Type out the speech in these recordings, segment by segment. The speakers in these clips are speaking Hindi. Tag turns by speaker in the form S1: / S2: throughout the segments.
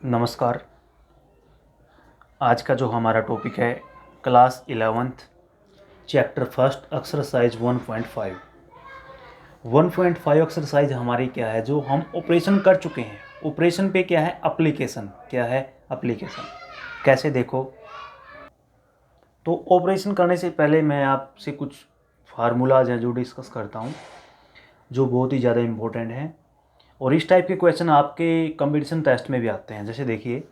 S1: नमस्कार। आज का जो हमारा टॉपिक है class 11th chapter first exercise 1.5। 1.5 exercise हमारी क्या है, जो हम ऑपरेशन कर चुके हैं। ऑपरेशन पे क्या है, एप्लीकेशन। क्या है एप्लीकेशन, कैसे देखो। तो ऑपरेशन करने से पहले मैं आपसे कुछ फार्मूलाज हैं जो डिस्कस करता हूँ, जो बहुत ही ज़्यादा इम्पोर्टेंट हैं। और इस टाइप के क्वेश्चन आपके कंपटीशन टेस्ट में भी आते हैं। जैसे देखिए,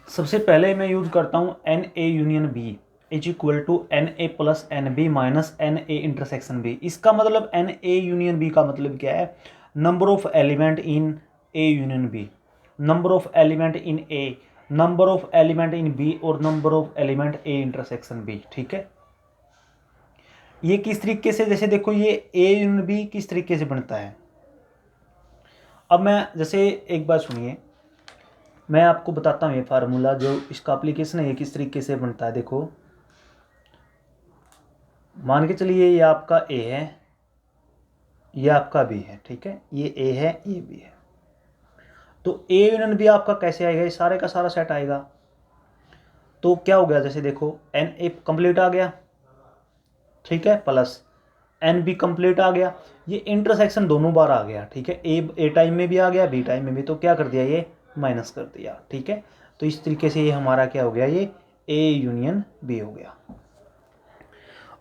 S1: सबसे पहले मैं यूज़ करता हूँ n A union B is equal to n A plus N B minus n A intersection B. इसका मतलब एन ए यूनियन बी का मतलब क्या है, number of element in A union B, number of element in A, number of element in B और number of element A intersection B. ठीक है, ये किस तरीके से, जैसे देखो ये ए यूनियन बी किस तरीके से बनता है। अब मैं जैसे एक बात सुनिए, मैं आपको बताता हूँ ये फार्मूला, जो इसका एप्लीकेशन है ये किस तरीके से बनता है। देखो, मान के चलिए ये आपका ए है, ये आपका बी है। ठीक है, ये ए है, ये बी है। तो ए यूनियन बी आपका कैसे आएगा, ये सारे का सारा सेट आएगा। तो क्या हो गया, जैसे देखो एन ए कंप्लीट आ गया, ठीक है, प्लस एन बी कंप्लीट आ गया। ये इंटरसेक्शन दोनों बार आ गया। ठीक है, ए टाइम में भी आ गया, बी टाइम में भी। तो क्या कर दिया, ये माइनस कर दिया। ठीक है, तो इस तरीके से ये हमारा क्या हो गया, ये ए यूनियन बी हो गया।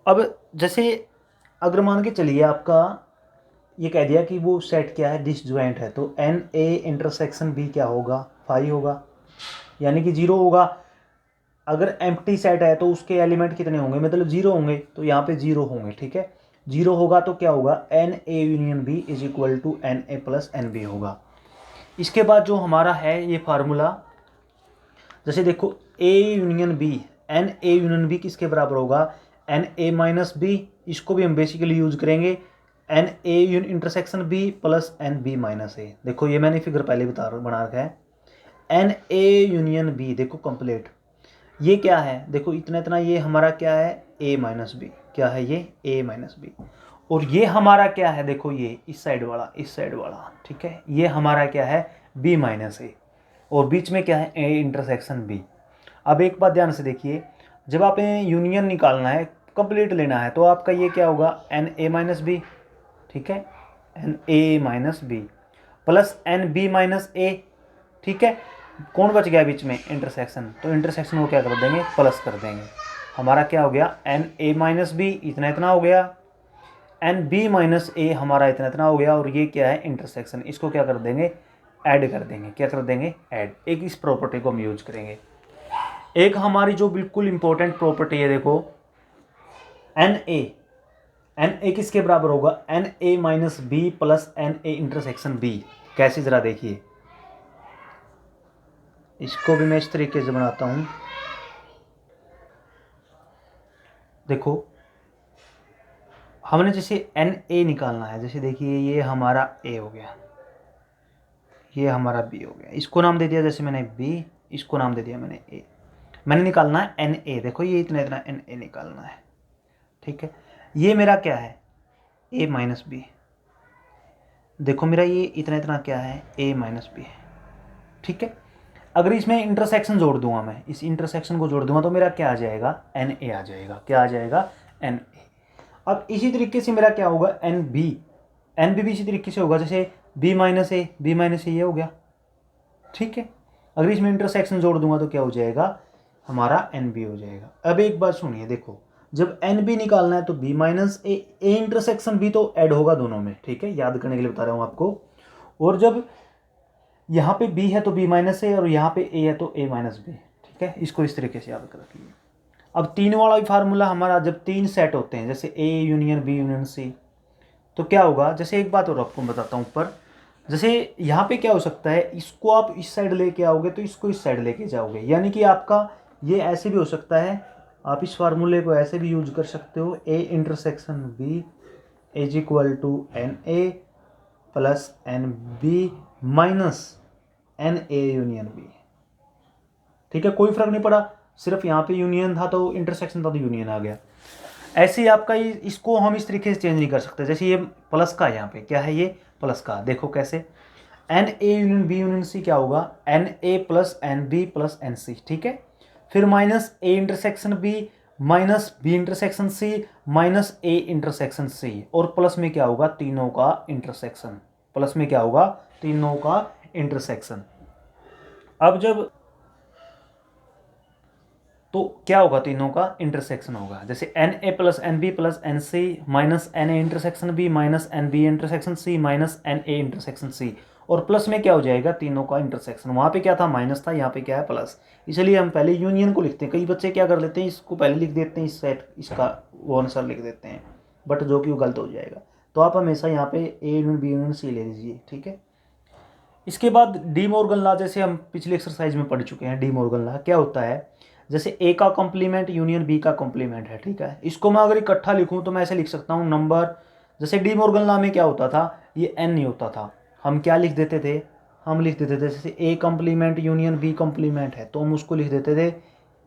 S1: अब जैसे अगर मान के चलिए आपका ये कह दिया कि वो सेट क्या है, डिसजॉइंट है, तो एन ए इंटरसेक्शन बी क्या होगा, 5 होगा, यानी कि 0 होगा। अगर एम्प्टी सेट है तो उसके एलिमेंट कितने होंगे, मतलब 0 होंगे, तो यहाँ पे 0 होंगे। ठीक है, 0 होगा तो क्या होगा, n A union B is equal to n A plus N B होगा। इसके बाद जो हमारा है ये फार्मूला, जैसे देखो A union B, N A union B किसके बराबर होगा, एन ए माइनस बी। इसको भी हम बेसिकली यूज करेंगे N A intersection B plus N B minus A. देखो ये मैंने फिगर पहले बना रखा है। एन ए यूनियन बी देखो कंप्लीट, ये क्या है, देखो इतना इतना, ये हमारा क्या है, ए माइनस बी। क्या है ये, ए माइनस बी। और ये हमारा क्या है, देखो ये इस साइड वाला, इस साइड वाला। ठीक है, ये हमारा क्या है, बी माइनस ए। और बीच में क्या है, ए इंटरसेक्शन बी। अब एक बात ध्यान से देखिए, जब आप यूनियन निकालना है, कंप्लीट लेना है, तो आपका ये क्या होगा, एन ए माइनस बी। ठीक है, N A minus B plus N B minus A. ठीक है, कौन बच गया बीच में, इंटरसेक्शन, तो इंटरसेक्शन को क्या कर देंगे, प्लस कर देंगे। हमारा क्या हो गया, एन ए माइनस बी इतना इतना हो गया, एन बी माइनस ए हमारा इतना इतना हो गया। और ये क्या है, इंटरसेक्शन, इसको क्या कर देंगे, ऐड कर देंगे। क्या कर देंगे, ऐड। एक इस प्रॉपर्टी को हम यूज करेंगे। एक हमारी जो बिल्कुल इंपॉर्टेंट प्रॉपर्टी है, देखो एन ए, एन ए किसके बराबर होगा, n A minus B plus n A intersection B. कैसे, जरा देखिए, इसको भी मैं इस तरीके से बनाता हूं। देखो हमने जैसे एन ए निकालना है, जैसे देखिए ये हमारा ए हो गया, ये हमारा बी हो गया, इसको नाम दे दिया जैसे मैंने बी, इसको नाम दे दिया मैंने ए। मैंने निकालना है एन ए, देखो ये इतना इतना एन ए निकालना है। ठीक है, ये मेरा क्या है, ए माइनस बी। देखो मेरा ये इतना इतना क्या है, ए माइनस बी है। ठीक है, अगर इसमें इंटरसेक्शन जोड़ दूंगा, मैं इस इंटरसेक्शन को जोड़ दूंगा, तो मेरा क्या आ जाएगा, एन ए आ जाएगा। क्या आ जाएगा, एन ए। अब इसी तरीके से मेरा क्या होगा, एन बी, एन बी भी इसी तरीके से होगा, जैसे बी माइनस ए, बी माइनस ए ये हो गया। ठीक है, अगर इसमें इंटरसेक्शन जोड़ दूंगा तो क्या हो जाएगा, हमारा एन बी हो जाएगा। अब एक बात सुनिए, देखो जब एन बी निकालना है तो B minus A, A intersection B तो ऐड होगा दोनों में। ठीक है, याद करने के लिए बता रहा हूँ आपको। और जब यहाँ पे बी है तो बी माइनस ए, और यहाँ पे ए है तो ए माइनस बी। ठीक है, इसको इस तरीके से याद कर रखिए। अब तीन वाला भी फार्मूला हमारा, जब तीन सेट होते हैं, जैसे A union B union C, तो क्या होगा, जैसे एक बात और आपको बताता हूँ ऊपर, जैसे यहाँ पे क्या हो सकता है, इसको आप इस साइड लेके आओगे तो इसको इस साइड लेके जाओगे, यानी कि आपका ये ऐसे भी हो सकता है। आप इस फार्मूले को ऐसे भी यूज कर सकते हो, A intersection B is equal to n A plus N B minus n A union B. ठीक है, कोई फर्क नहीं पड़ा, सिर्फ यहाँ पे यूनियन था तो इंटरसेक्शन था तो यूनियन आ गया। ऐसे ही आपका इसको हम इस तरीके से चेंज नहीं कर सकते, जैसे ये प्लस का, यहाँ पे क्या है, ये प्लस का, देखो कैसे, n A union B union C क्या होगा, n A plus N B plus n C, ठीक है। फिर minus A intersection B minus B intersection C minus A intersection C, और प्लस में क्या होगा, तीनों का इंटरसेक्शन। प्लस में क्या होगा, तीनों का इंटरसेक्शन। अब जब तो क्या होगा, तीनों का इंटरसेक्शन होगा। जैसे n A plus N B plus n C minus n A intersection B minus n B intersection C minus n A intersection C, और प्लस में क्या हो जाएगा, तीनों का इंटरसेक्शन। वहाँ पे क्या था, माइनस था, यहाँ पे क्या है, प्लस। इसलिए हम पहले यूनियन को लिखते हैं। कई बच्चे क्या कर लेते हैं, इसको पहले लिख देते हैं, इस सेट इसका वो अनुसार लिख देते हैं, बट जो कि वो गलत हो जाएगा। तो आप हमेशा यहाँ पे A union B union C ले लीजिए, ठीक है। इसके बाद डी मॉर्गन लॉ, जैसे हम पिछले एक्सरसाइज में पढ़ चुके हैं। डी मॉर्गन लॉ क्या होता है, जैसे ए का कॉम्प्लीमेंट यूनियन बी का कॉम्प्लीमेंट है, ठीक है। इसको मैं अगर इकट्ठा लिखूं तो मैं ऐसे लिख सकता हूं, नंबर, जैसे डी मॉर्गन लॉ में क्या होता था, ये एन नहीं होता था, हम क्या लिख देते थे, हम लिख देते थे जैसे A complement union B complement है, तो हम उसको लिख देते थे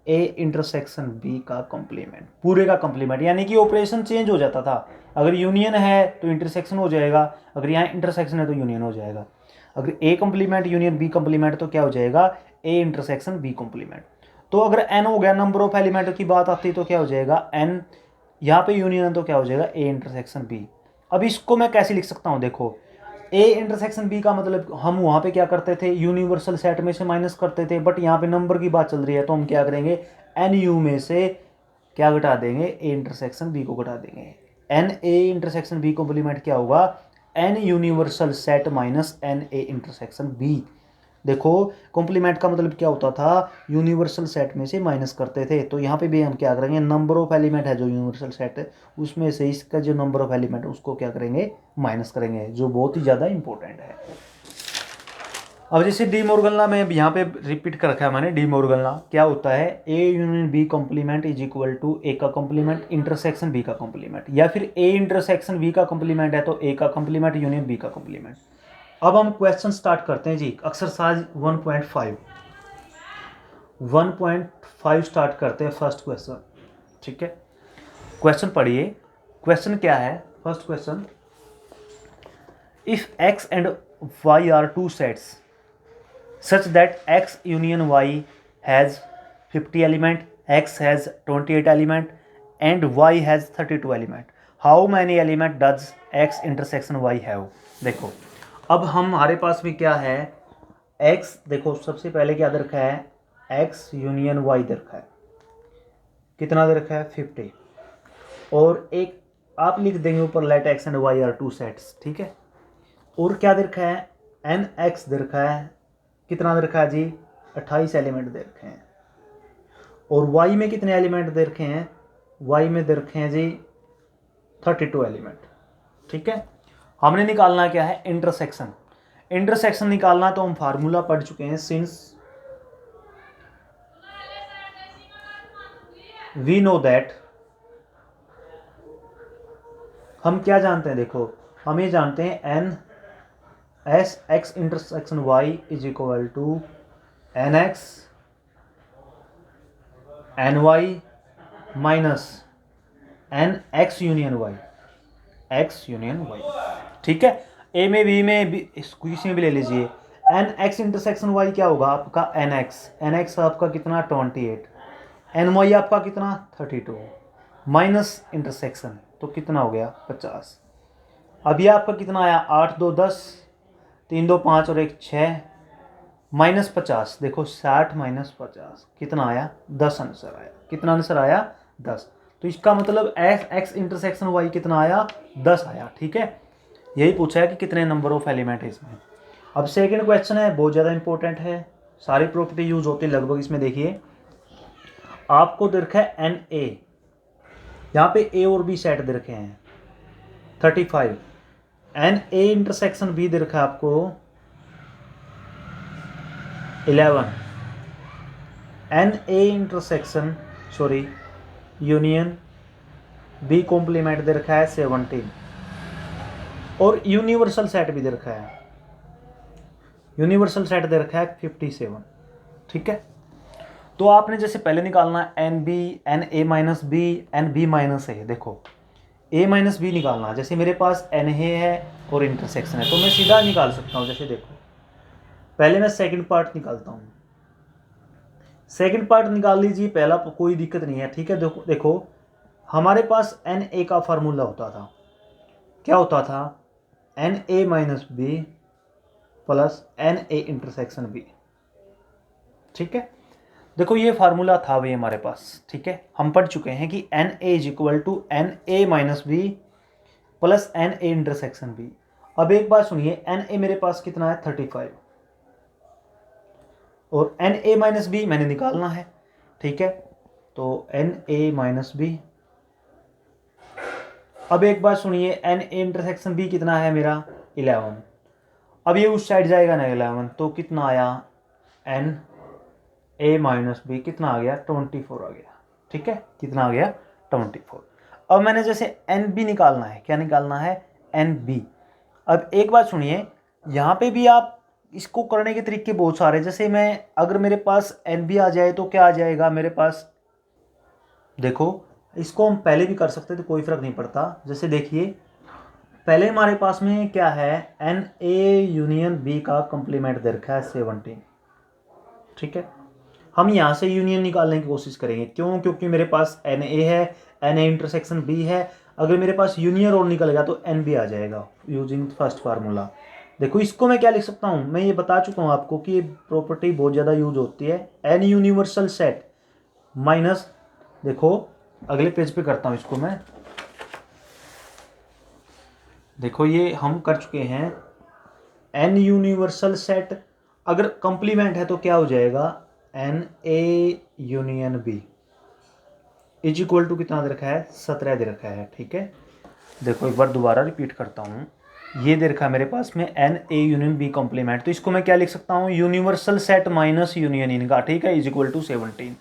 S1: ए इंटरसेक्शन बी का कॉम्प्लीमेंट, पूरे का कॉम्प्लीमेंट। यानी कि ऑपरेशन चेंज हो जाता था। अगर यूनियन है तो इंटरसेक्शन हो जाएगा, अगर यहाँ इंटरसेक्शन है तो यूनियन हो जाएगा। अगर A complement union B complement तो क्या हो जाएगा, ए इंटरसेक्शन बी कॉम्प्लीमेंट। तो अगर एन हो गया, नंबर ऑफ एलिमेंट की बात आती है तो क्या हो जाएगा, एन, यहाँ पे यूनियन तो क्या हो जाएगा, ए इंटरसेक्शन बी। अब इसको मैं कैसे लिख सकता हूँ, देखो ए इंटरसेक्शन बी का मतलब हम वहाँ पे क्या करते थे, यूनिवर्सल सेट में से माइनस करते थे, बट यहाँ पे नंबर की बात चल रही है तो हम क्या करेंगे, एन यू में से क्या घटा देंगे, ए इंटरसेक्शन बी को घटा देंगे। N A intersection B complement क्या होगा, n universal set minus n A intersection B. देखो कॉम्प्लीमेंट का मतलब क्या होता था, यूनिवर्सल सेट में से माइनस करते थे। तो यहाँ पे भी हम क्या करेंगे, नंबर ऑफ एलिमेंट है जो यूनिवर्सल सेट है उसमें से इसका जो नंबर ऑफ एलिमेंट है उसको क्या करेंगे, माइनस करेंगे, जो बहुत ही ज़्यादा इंपॉर्टेंट है। अब जैसे डी मॉर्गन लॉ में यहाँ पे रिपीट कर रखा है मैंने, डी मॉर्गन लॉ क्या होता है, A union B complement is equal to A का कॉम्प्लीमेंट इंटरसेक्शन बी का कॉम्प्लीमेंट, या फिर ए इंटरसेक्शन बी का कॉम्प्लीमेंट है तो ए का कॉम्प्लीमेंट यूनियन बी का कॉम्प्लीमेंट। अब हम क्वेश्चन स्टार्ट करते हैं जी, एक्सरसाइज 1.5 स्टार्ट करते हैं, फर्स्ट क्वेश्चन, ठीक है। क्वेश्चन पढ़िए, क्वेश्चन क्या है, first question, if X and Y are two sets such that x union y has 50 element, x has 28 element and y has 32 element. How many element does x intersection y have? देखो अब हमारे पास भी क्या है, x, देखो सबसे पहले क्या दे रखा है, x यूनियन y दे रखा है, कितना दे रखा है 50, और एक आप लिख देंगे ऊपर let x and y are two sets, ठीक है। और क्या दे रखा है, एन एक्स दे रखा है, कितना दे रखा है जी 28 एलिमेंट दे रखे हैं, और y में कितने एलिमेंट दे रखे हैं, y में दे रखे हैं जी 32 एलिमेंट, ठीक है। हमने निकालना क्या है, इंटरसेक्शन। इंटरसेक्शन निकालना तो हम फार्मूला पढ़ चुके हैं, सिंस वी नो दैट, हम क्या जानते हैं, देखो हम ये जानते हैं n S X intersection Y is equal to n X n Y minus n X union Y, X union Y, ठीक है। ए में बी में भी, किसी में भी ले लीजिए, एन एक्स इंटरसेक्शन वाई क्या होगा आपका, एन एक्स आपका कितना 28, एन वाई आपका कितना 32, माइनस इंटरसेक्शन तो कितना हो गया 50। अभी आपका कितना आया, 8 2 10, 3 2 5 और 1 6, माइनस 50, देखो 60 माइनस 50 कितना आया, 10 आंसर आया। कितना आंसर आया, 10। तो इसका मतलब एक्स इंटरसेक्शन वाई कितना आया, 10 आया, ठीक है। यही पूछा है कि कितने नंबर ऑफ एलिमेंट है इसमें। अब सेकंड क्वेश्चन है, बहुत ज़्यादा इंपॉर्टेंट है, सारी प्रॉपर्टी यूज होती है लगभग इसमें। देखिए आपको दे रखा है एन ए, यहाँ पे ए और बी सेट दे रखे हैं 35, एन ए इंटरसेक्शन बी दे रखा है आपको 11, N A intersection union B complement दे रखा है 17, और यूनिवर्सल सेट भी दे रखा है, यूनिवर्सल सेट दे रखा है 57, ठीक है। तो आपने जैसे पहले निकालना N B, N A minus B, N B minus A. देखो ए माइनस बी निकालना, जैसे मेरे पास एन ए है और इंटरसेक्शन है तो मैं सीधा निकाल सकता हूँ। जैसे देखो पहले मैं सेकंड पार्ट निकालता हूँ। सेकंड पार्ट निकाल लीजिए, पहला कोई दिक्कत नहीं है, ठीक है। देखो देखो हमारे पास एन ए का फार्मूला होता था, क्या होता था, n A minus B plus n A intersection B, ठीक है। देखो ये फार्मूला था भाई हमारे पास, ठीक है। हम पढ़ चुके हैं कि n A is equal to n A minus B plus n A intersection B. अब एक बात सुनिए, एन ए मेरे पास कितना है 35 और एन ए माइनस बी मैंने निकालना है, ठीक है। तो एन ए माइनस बी, अब एक बात सुनिए, एन ए इंटरसेक्शन बी कितना है मेरा 11। अब ये उस साइड जाएगा ना 11, तो कितना आया, एन ए माइनस बी कितना आ गया 24 आ गया, ठीक है। कितना आ गया 24। अब मैंने जैसे एन बी निकालना है, क्या निकालना है, एन बी। अब एक बात सुनिए, यहाँ पे भी आप इसको करने के तरीके बहुत सारे, जैसे मैं अगर मेरे पास एन बी आ जाए तो क्या आ जाएगा मेरे पास, देखो इसको हम पहले भी कर सकते तो कोई फ़र्क नहीं पड़ता। जैसे देखिए पहले हमारे पास में क्या है, एन ए यूनियन बी का कंप्लीमेंट दे रखा है 17, ठीक है। हम यहाँ से यूनियन निकालने की कोशिश करेंगे, क्यों, क्योंकि मेरे पास एन ए है, एन ए इंटरसेक्शन बी है। अगर मेरे पास यूनियन और निकल गया तो एन बी आ जाएगा यूजिंग फर्स्ट फार्मूला। देखो इसको मैं क्या लिख सकता हूँ, मैं ये बता चुका हूँ आपको कि ये प्रॉपर्टी बहुत ज़्यादा यूज होती है, एन यूनिवर्सल सेट माइनस, देखो अगले पेज पे करता हूँ इसको मैं, देखो ये हम कर चुके हैं, एन यूनिवर्सल सेट अगर कंप्लीमेंट है तो क्या हो जाएगा, n A union B is equal to कितना दे रखा है 17 दे रखा है, ठीक है। देखो एक बार दोबारा रिपीट करता हूँ, ये दे रखा है मेरे पास में n A union B complement, तो इसको मैं क्या लिख सकता हूँ, यूनिवर्सल सेट माइनस यूनियन इनका, ठीक है, इज इक्वल टू 17।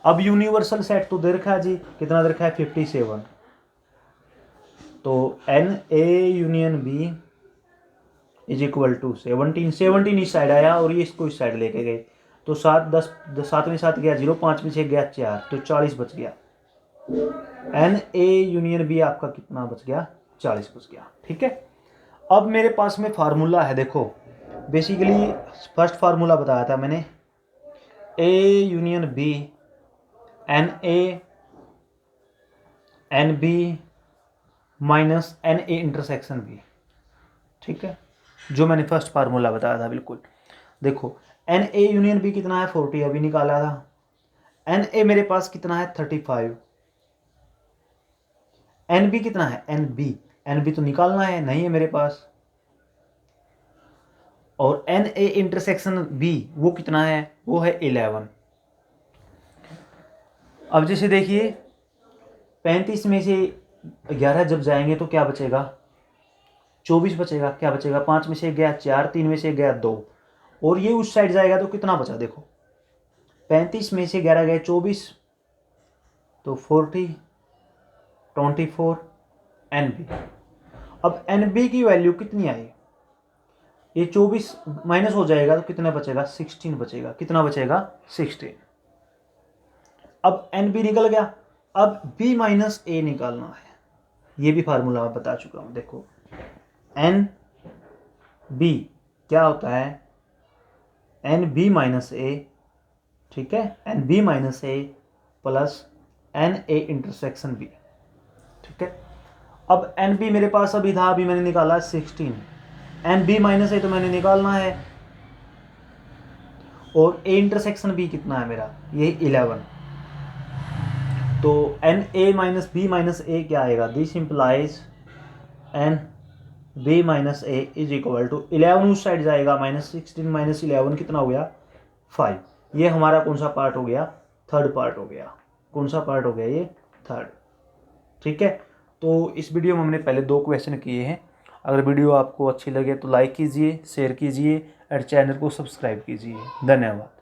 S1: अब यूनिवर्सल सेट तो दे रखा है जी, कितना दे रखा है 57, तो N A union B is equal to 17, 17 इस साइड आया और ये इसको इस साइड लेके गए, तो 7 10 7 में 7 गया 0, 5 में 6 गया 4, तो 40 बच गया। एन ए यूनियन बी आपका कितना बच गया, 40 बच गया, ठीक है। अब मेरे पास में फार्मूला है, देखो बेसिकली फर्स्ट फार्मूला बताया था मैंने, A union B N B minus n A intersection B, ठीक है, जो मैंने फर्स्ट फार्मूला बताया था बिल्कुल। देखो एन ए यूनियन बी कितना है 40, अभी निकाला था। एन ए मेरे पास कितना है 35, एन बी कितना है, एन बी तो निकालना है, नहीं है मेरे पास। और एन ए इंटरसेक्शन बी वो कितना है, वो है 11। अब जैसे देखिए 35 में से 11 जब जाएंगे तो क्या बचेगा, 24 बचेगा, क्या बचेगा, 5 में से गया 4, 3 में से गया 2, और ये उस साइड जाएगा तो कितना बचा, देखो 35 में से 11 गए 24, तो 40, 24 एन बी। अब एन बी की वैल्यू कितनी आई, ये 24 माइनस हो जाएगा तो कितना बचेगा 16 बचेगा, कितना बचेगा 16। अब एन बी निकल गया, अब बी माइनस ए निकालना है, ये भी फार्मूला मैं बता चुका हूँ। देखो एन बी क्या होता है, एन बी माइनस ए, ठीक है, n B minus A plus n A intersection B, ठीक है। अब एन बी मेरे पास अभी था, अभी मैंने निकाला 16, एन बी माइनस ए तो मैंने निकालना है, और ए इंटरसेक्शन बी कितना है मेरा, ये 11, तो N A minus B minus A क्या आएगा, this implies N B minus A is equal to 11 उस साइड जाएगा, -16 माइनस 11 कितना हो गया 5। ये हमारा कौन सा पार्ट हो गया, थर्ड पार्ट हो गया। कौन सा पार्ट हो गया, ये थर्ड, ठीक है। तो इस वीडियो में हमने पहले 2 क्वेश्चन किए हैं। अगर वीडियो आपको अच्छी लगे तो लाइक कीजिए, शेयर कीजिए और चैनल को सब्सक्राइब कीजिए। धन्यवाद।